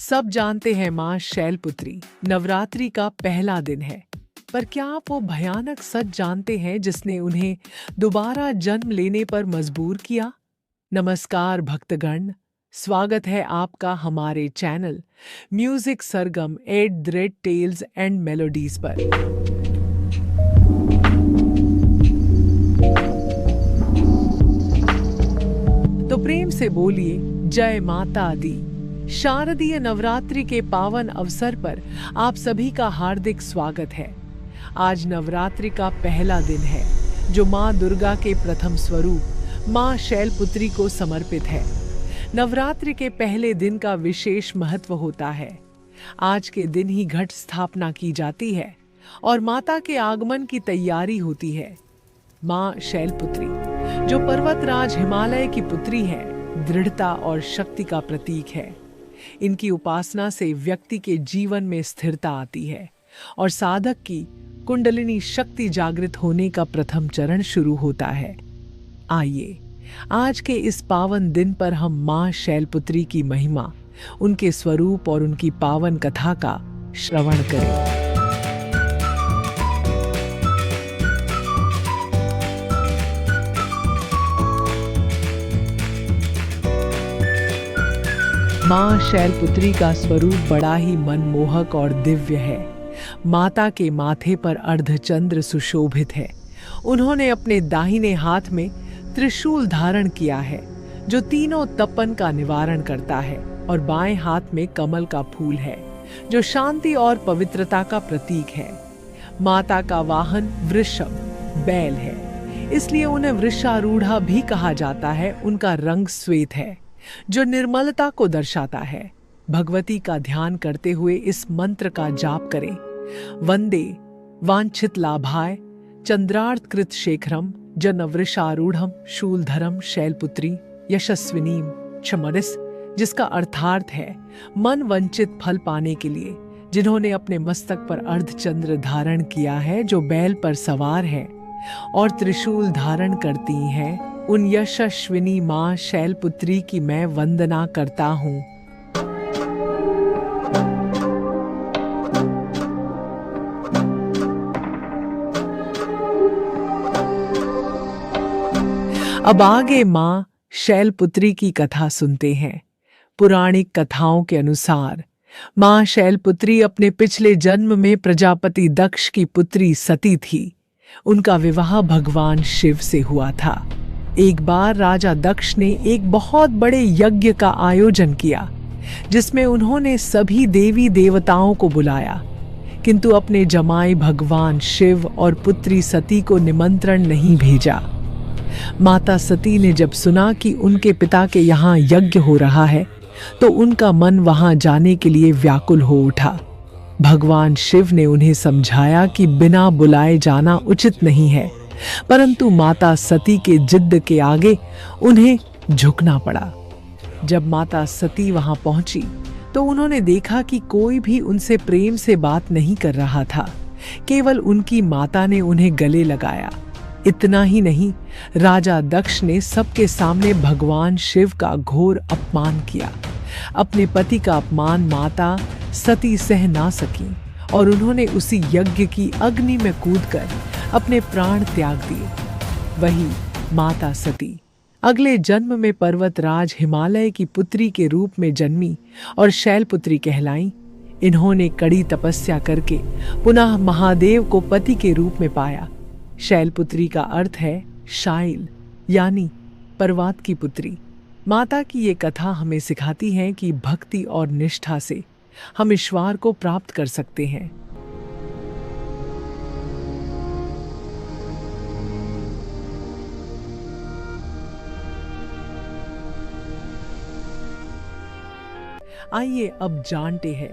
सब जानते हैं माँ शैलपुत्री नवरात्रि का पहला दिन है। पर क्या आप वो भयानक सच जानते हैं जिसने उन्हें दोबारा जन्म लेने पर मजबूर किया? नमस्कार भक्तगण, स्वागत है आपका हमारे channel music Sargam at the red tales and melodies पर। तो प्रेम से बोलिए जय माता दी। शारदीय नवरात्रि के पावन अवसर पर आप सभी का हार्दिक स्वागत है। आज नवरात्रि का पहला दिन है जो माँ दुर्गा के प्रथम स्वरूप माँ शैलपुत्री को समर्पित है। नवरात्रि के पहले दिन का विशेष महत्व होता है। आज के दिन ही घट स्थापना की जाती है और माता के आगमन की तैयारी होती है। माँ शैलपुत्री जो पर्वतराज हिमालय की पुत्री है, दृढ़ता और शक्ति का प्रतीक है। इनकी उपासना से व्यक्ति के जीवन में स्थिरता आती है और साधक की कुंडलिनी शक्ति जागृत होने का प्रथम चरण शुरू होता है। आइए आज के इस पावन दिन पर हम माँ शैलपुत्री की महिमा, उनके स्वरूप और उनकी पावन कथा का श्रवण करें। माँ शैलपुत्री का स्वरूप बड़ा ही मनमोहक और दिव्य है। माता के माथे पर अर्धचंद्र सुशोभित है। उन्होंने अपने दाहिने हाथ में त्रिशूल धारण किया है जो तीनों तपन का निवारण करता है, और बाएं हाथ में कमल का फूल है जो शांति और पवित्रता का प्रतीक है। माता का वाहन वृषभ बैल है, इसलिए उन्हें वृषारूढ़ा भी कहा जाता है। उनका रंग श्वेत है जो निर्मलता को दर्शाता है। भगवती का ध्यान करते हुए इस मंत्र का जाप करें। वंदे वांछित लाभाय चंद्रार्थ कृत शेखरम जनवृषारूढ़म शूलधरम शैलपुत्री यशस्विनीम क्षमरिस, जिसका अर्थार्थ है मन वंचित फल पाने के लिए जिन्होंने अपने मस्तक पर अर्धचंद्र धारण किया है, जो बैल पर सवार है और त्रिशूल धारण करती हैं, उन यशस्विनी माँ शैलपुत्री की मैं वंदना करता हूँ। अब आगे माँ शैलपुत्री की कथा सुनते हैं। पुराणिक कथाओं के अनुसार माँ शैलपुत्री अपने पिछले जन्म में प्रजापति दक्ष की पुत्री सती थी। उनका विवाह भगवान शिव से हुआ था। एक बार राजा दक्ष ने एक बहुत बड़े यज्ञ का आयोजन किया जिसमें उन्होंने सभी देवी देवताओं को बुलाया, किंतु अपने जमाई भगवान शिव और पुत्री सती को निमंत्रण नहीं भेजा। माता सती ने जब सुना कि उनके पिता के यहाँ यज्ञ हो रहा है तो उनका मन वहां जाने के लिए व्याकुल हो उठा। भगवान शिव ने उन्हें समझाया कि बिना बुलाए जाना उचित नहीं है, परंतु माता सती के जिद्द के आगे उन्हें झुकना पड़ा। जब माता सती वहां पहुंची तो उन्होंने देखा कि कोई भी उनसे प्रेम से बात नहीं कर रहा था। केवल उनकी माता ने उन्हें गले लगाया। इतना ही नहीं, राजा दक्ष ने सबके सामने भगवान शिव का घोर अपमान किया। अपने पति का अपमान माता सती सह ना सकी और उन्होंने उसी यज्ञ की अग्नि में कूदकर अपने प्राण त्याग दिए। वही माता सती अगले जन्म में पर्वतराज हिमालय की पुत्री के रूप में जन्मी और शैलपुत्री कहलाई। इन्होंने कड़ी तपस्या करके पुनः महादेव को पति के रूप में पाया। शैलपुत्री का अर्थ है शाइल, यानी पर्वत की पुत्री। माता की ये कथा हमें सिखाती है कि भक्ति और निष्ठा से हम ईश्वर को प्राप्त कर सकते हैं। आइए अब जानते हैं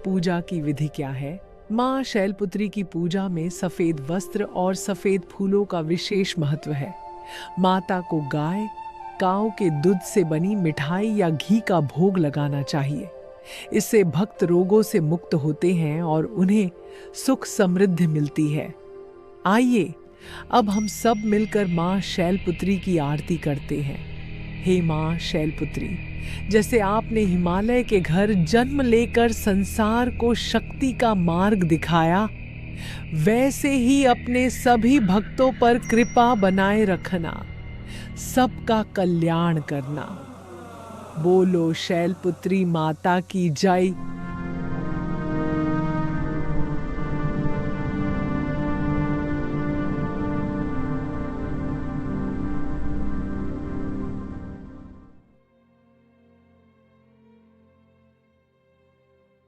पूजा की विधि क्या है। माँ शैलपुत्री की पूजा में सफेद वस्त्र और सफेद फूलों का विशेष महत्व है। माता को गाय काऊ के दूध से बनी मिठाई या घी का भोग लगाना चाहिए। इससे भक्त रोगों से मुक्त होते हैं और उन्हें सुख समृद्धि मिलती है। आइए अब हम सब मिलकर माँ शैलपुत्री की आरती करते हैं। हे मां शैलपुत्री, जैसे आपने हिमालय के घर जन्म लेकर संसार को शक्ति का मार्ग दिखाया, वैसे ही अपने सभी भक्तों पर कृपा बनाए रखना, सबका कल्याण करना। बोलो शैलपुत्री माता की जय।